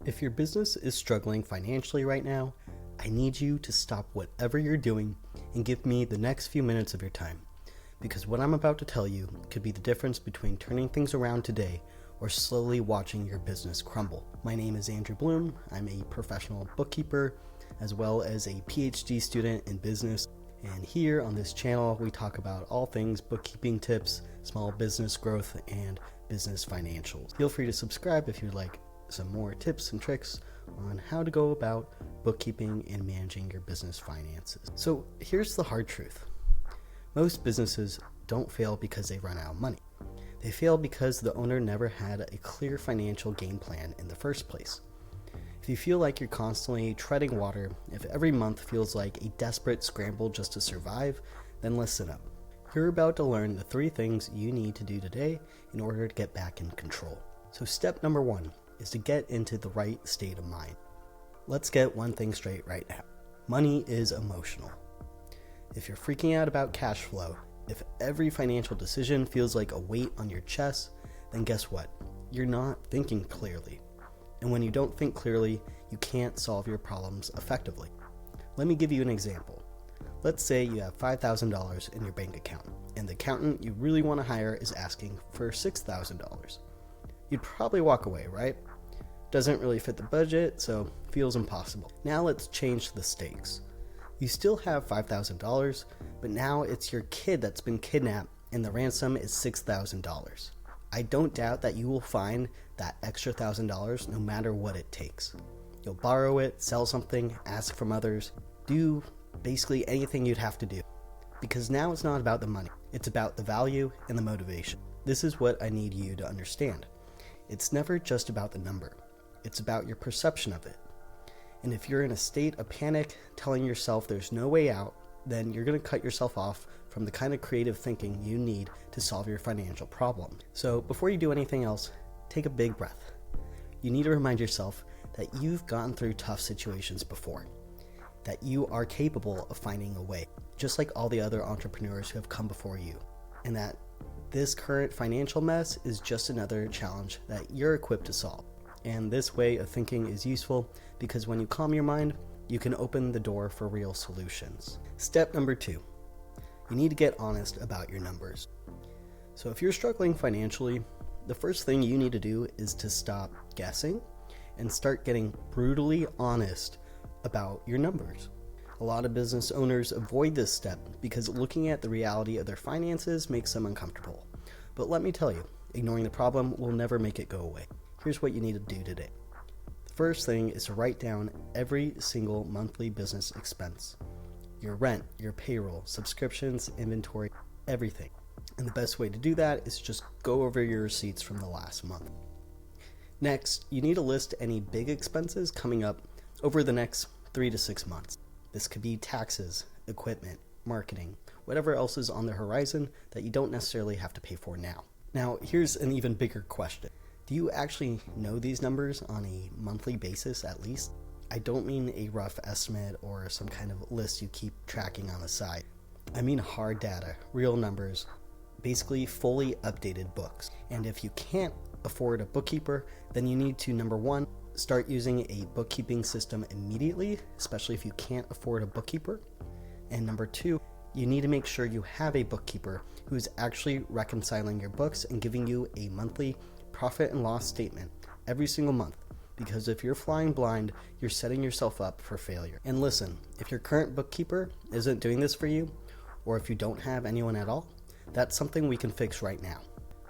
If your business is struggling financially right now, I need you to stop whatever you're doing and give me the next few minutes of your time. Because what I'm about to tell you could be the difference between turning things around today or slowly watching your business crumble. My name is Andrew Bloom. I'm a professional bookkeeper as well as a PhD student in business. And here on this channel, we talk about all things bookkeeping tips, small business growth, and business financials. Feel free to subscribe if you'd like some more tips and tricks on how to go about bookkeeping and managing your business finances. So here's the hard truth. Most businesses don't fail because they run out of money. They fail because the owner never had a clear financial game plan in the first place. If you feel like you're constantly treading water, if every month feels like a desperate scramble just to survive, then listen up. You're about to learn the 3 things you need to do today in order to get back in control. So step number 1 is to get into the right state of mind. Let's get one thing straight right now. Money is emotional. If you're freaking out about cash flow, if every financial decision feels like a weight on your chest, then guess what? You're not thinking clearly. And when you don't think clearly, you can't solve your problems effectively. Let me give you an example. Let's say you have $5,000 in your bank account, and the accountant you really want to hire is asking for $6,000. You'd probably walk away, right? Doesn't really fit the budget, so feels impossible. Now let's change the stakes. You still have $5,000, but now it's your kid that's been kidnapped and the ransom is $6,000. I don't doubt that you will find that extra $1,000 no matter what it takes. You'll borrow it, sell something, ask from others, do basically anything you'd have to do. Because now it's not about the money, it's about the value and the motivation. This is what I need you to understand. It's never just about the number. It's about your perception of it. And if you're in a state of panic, telling yourself there's no way out, then you're going to cut yourself off from the kind of creative thinking you need to solve your financial problem. So before you do anything else, take a big breath. You need to remind yourself that you've gotten through tough situations before, that you are capable of finding a way, just like all the other entrepreneurs who have come before you, and that this current financial mess is just another challenge that you're equipped to solve. And this way of thinking is useful because when you calm your mind, you can open the door for real solutions. Step number 2, you need to get honest about your numbers. So if you're struggling financially, the first thing you need to do is to stop guessing and start getting brutally honest about your numbers. A lot of business owners avoid this step because looking at the reality of their finances makes them uncomfortable. But let me tell you, ignoring the problem will never make it go away. Here's what you need to do today. The first thing is to write down every single monthly business expense. Your rent, your payroll, subscriptions, inventory, everything. And the best way to do that is just go over your receipts from the last month. Next, you need to list any big expenses coming up over the next 3 to 6 months. This could be taxes, equipment, marketing, whatever else is on the horizon that you don't necessarily have to pay for now. Now, here's an even bigger question. Do you actually know these numbers on a monthly basis at least? I don't mean a rough estimate or some kind of list you keep tracking on the side. I mean hard data, real numbers, basically fully updated books. And if you can't afford a bookkeeper, then you need to, number 1, start using a bookkeeping system immediately, especially if you can't afford a bookkeeper. And number 2, you need to make sure you have a bookkeeper who is actually reconciling your books and giving you a monthly profit and loss statement every single month. Because if you're flying blind, you're setting yourself up for failure. And listen, if your current bookkeeper isn't doing this for you, or if you don't have anyone at all, that's something we can fix right now.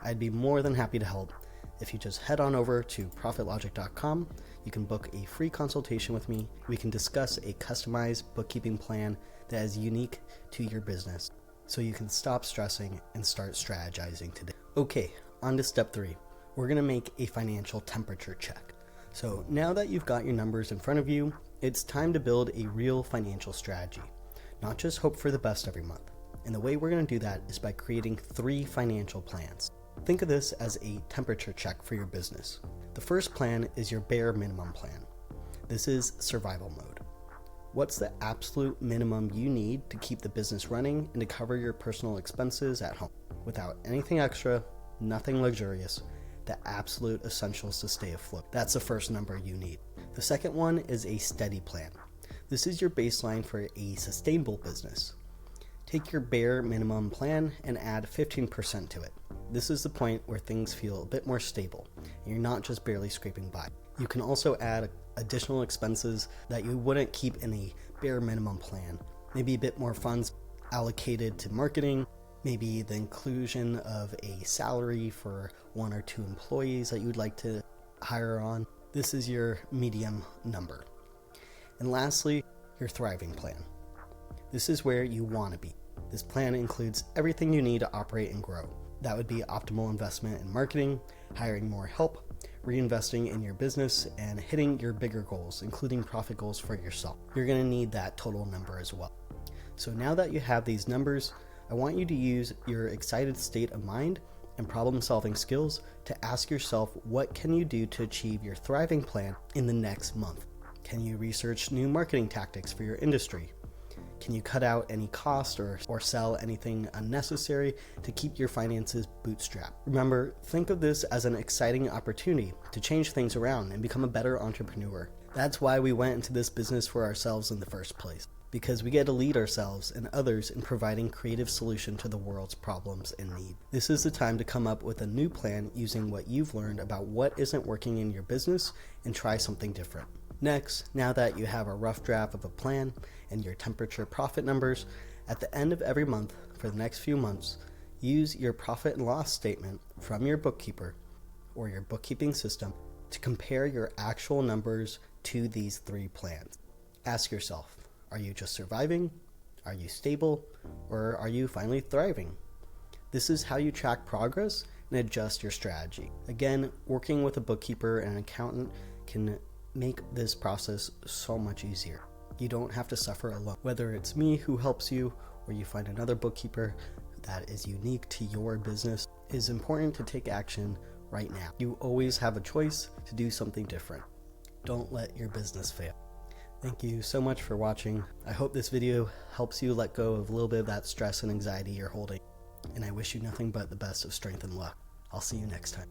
I'd be more than happy to help. If you just head on over to profitlogic.com, you can book a free consultation with me. We can discuss a customized bookkeeping plan that is unique to your business, so you can stop stressing and start strategizing today. Okay, on to step 3. We're going to make a financial temperature check. So now that you've got your numbers in front of you, it's time to build a real financial strategy, not just hope for the best every month. And the way we're going to do that is by creating 3 financial plans. Think of this as a temperature check for your business. The first plan is your bare minimum plan. This is survival mode. What's the absolute minimum you need to keep the business running and to cover your personal expenses at home without anything extra, nothing luxurious, the absolute essentials to stay afloat. That's the first number you need. The second one is a steady plan. This is your baseline for a sustainable business. Take your bare minimum plan and add 15% to it. This is the point where things feel a bit more stable and you're not just barely scraping by. You can also add additional expenses that you wouldn't keep in a bare minimum plan. Maybe a bit more funds allocated to marketing, maybe the inclusion of a salary for 1 or 2 employees that you'd like to hire on. This is your medium number. And lastly, your thriving plan. This is where you want to be. This plan includes everything you need to operate and grow. That would be optimal investment in marketing, hiring more help, reinvesting in your business, and hitting your bigger goals, including profit goals for yourself. You're going to need that total number as well. So now that you have these numbers, I want you to use your excited state of mind and problem-solving skills to ask yourself, what can you do to achieve your thriving plan in the next month? Can you research new marketing tactics for your industry? Can you cut out any cost or sell anything unnecessary to keep your finances bootstrapped? Remember, think of this as an exciting opportunity to change things around and become a better entrepreneur. That's why we went into this business for ourselves in the first place, because we get to lead ourselves and others in providing creative solution to the world's problems and need. This is the time to come up with a new plan using what you've learned about what isn't working in your business and try something different. Next, now that you have a rough draft of a plan and your temperature profit numbers, at the end of every month for the next few months, use your profit and loss statement from your bookkeeper or your bookkeeping system to compare your actual numbers to these 3 plans. Ask yourself, are you just surviving? Are you stable? Or are you finally thriving? This is how you track progress and adjust your strategy. Again, working with a bookkeeper and an accountant can make this process so much easier. You don't have to suffer alone. Whether it's me who helps you or you find another bookkeeper that is unique to your business, it is important to take action right now. You always have a choice to do something different. Don't let your business fail. Thank you so much for watching. I hope this video helps you let go of a little bit of that stress and anxiety you're holding. And I wish you nothing but the best of strength and luck. I'll see you next time.